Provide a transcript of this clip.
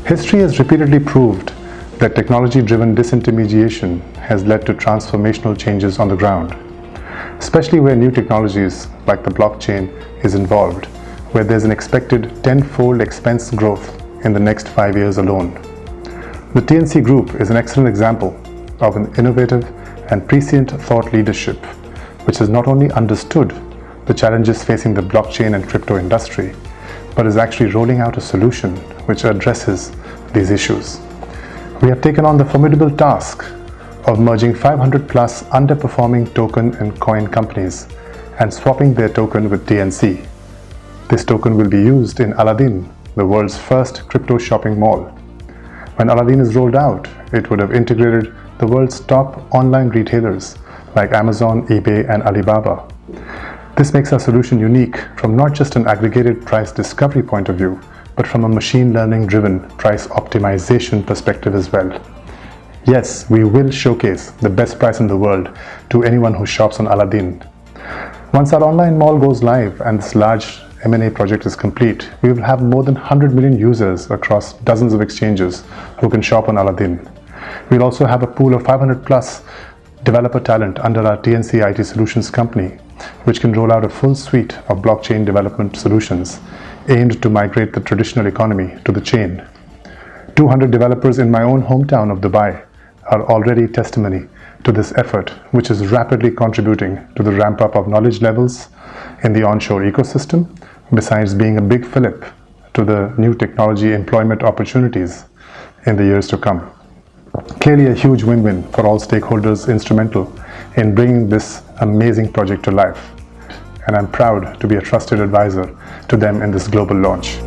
History has repeatedly proved that technology-driven disintermediation has led to transformational changes on the ground, especially where new technologies like the blockchain is involved, where there's an expected 10-fold expense growth in the next 5 years alone. The TNC Group is an excellent example of an innovative and prescient thought leadership, which has not only understood the challenges facing the blockchain and crypto industry, but is actually rolling out a solution which addresses these issues. We have taken on the formidable task of merging 500 plus underperforming token and coin companies and swapping their token with TNC. This token will be used in Aladdin, the world's first crypto shopping mall. When Aladdin is rolled out, it would have integrated the world's top online retailers like Amazon, eBay, and Alibaba. This makes our solution unique from not just an aggregated price discovery point of view, but from a machine learning driven price optimization perspective as well. Yes, we will showcase the best price in the world to anyone who shops on Aladdin. Once our online mall goes live and this large M&A project is complete, we will have more than 100 million users across dozens of exchanges who can shop on Aladdin. We'll also have a pool of 500 plus developer talent under our TNC IT Solutions company, which can roll out a full suite of blockchain development solutions aimed to migrate the traditional economy to the chain. 200 developers in my own hometown of Dubai are already testimony to this effort, which is rapidly contributing to the ramp up of knowledge levels in the onshore ecosystem, besides being a big fillip to the new technology employment opportunities in the years to come. Clearly a huge win-win for all stakeholders instrumental in bringing this amazing project to life. And I'm proud to be a trusted advisor to them in this global launch.